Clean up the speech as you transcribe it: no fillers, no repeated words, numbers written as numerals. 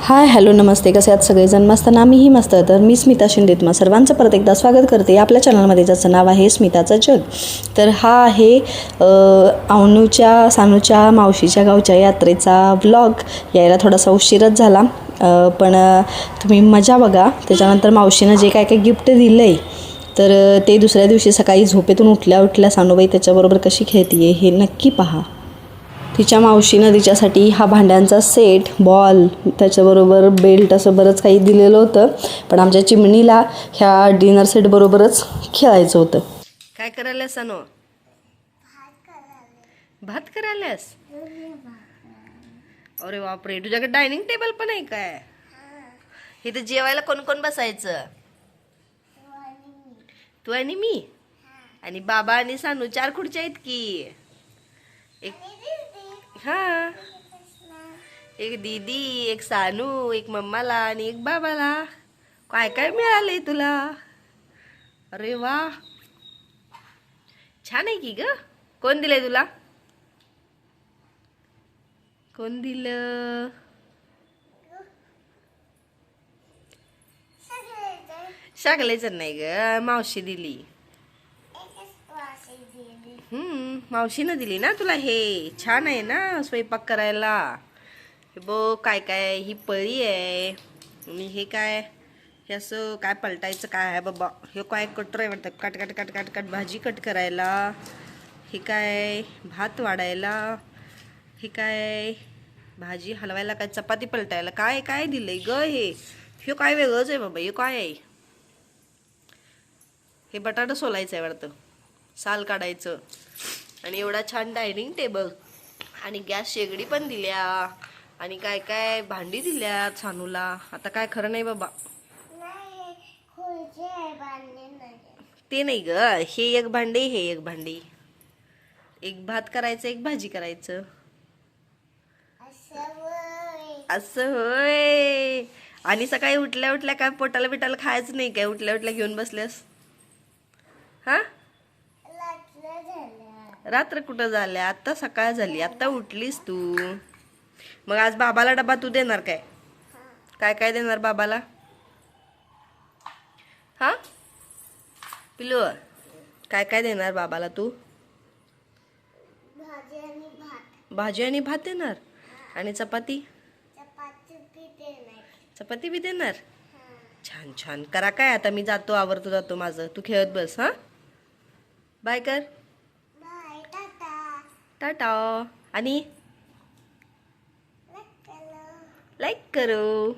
Hi hello नमस्ते, कसे आहात सगळेजण? मस्त ना, मीही मस्त. तर मी स्मिता शिंदे तुम्हा सर्वांचं परत एकदा स्वागत करते आपल्या चॅनलमध्ये, ज्याचं नाव आहे स्मिताचं जग. तर हा आहे अवनूच्या सानूच्या मावशीच्या गावच्या यात्रेचा व्लॉग. यायला थोडासा उशीरच झाला, पण तुम्ही मजा बघा. त्याच्यानंतर मावशीनं जे काय काय गिफ्ट दिलं आहे, तर ते दुसऱ्या दिवशी सकाळी झोपेतून उठल्या सानूबाई त्याच्याबरोबर कशी खेळते हे नक्की पहा. तिच्या मावशीनं तिच्यासाठी हा भांड्यांचा सेट, बॉल, त्याच्याबरोबर बेल्ट असं बरंच काही दिलेलं होतं. पण आमच्या चिमणीला ह्या डिनर सेट बरोबरच खेळायचं होतं. काय करायलास सानू? भात करायलास? अरे बापरे, तुझ्याकडे डायनिंग टेबल पण आहे काय? इथं जेवायला कोण कोण बसायचं? तू आणि मी आणि बाबा आणि सानू, 4 खुर्च्या आहेत की. एक हा, एक दीदी, एक सानू, एक मम्माला आणि एक बाबाला. काय काय मिळालंय तुला? अरे वा, छान आहे की ग. कोण दिलंय तुला? कोण दिलं? शाकलेचं नाही ग, मावशी दिली. मावशीनं दिली ना तुला. हे छान आहे ना स्वयंपाक करायला. हे बघ काय काय, ही पळी आहे आणि हे काय, हे असं काय पलटायचं काय आहे बाबा. हे काय कटर आहे वाटतं, cut cut cut cut cut भाजी कट करायला. हे काय भात वाढायला. हे काय भाजी हलवायला. काय चपाती पलटायला. काय काय दिलंय ग हे? हे काय वेगळंच आहे बाबा. हे काय आहे? हे बटाटा सोलायचं आहे वाटतं, साल काढायचं. आणि एवढा छान डायनिंग टेबल आणि गॅस शेगडी पण दिल्या आणि काय काय भांडी दिल्यात सानूला. आता काय खरं नाही बाबा. ते नाही ग, हे एक भांडे, हे एक भांडी. एक भात करायचं, एक भाजी करायचं. असं होय. आणि सकाळी उठल्या उठल्या काय पोटाला बिटाला खायचं नाही काय? उठल्या उठल्या घेऊन बसल्यास. हा, रात्र कुठं झाल्या, आता सकाळ झाली, आता उठलीस तू. मग आज बाबाला डबा तू देणार काय? काय काय देणार बाबाला? हा पिलू, काय काय देणार बाबाला तू? भाजी आणि भात देणार. आणि चपाती? चपाती बी देणार. छान छान करा. काय आता मी जातो, आवरतो जातो माझं. तू खेळत बस. हा, बाय कर. टाटा. आणि लाईक करो.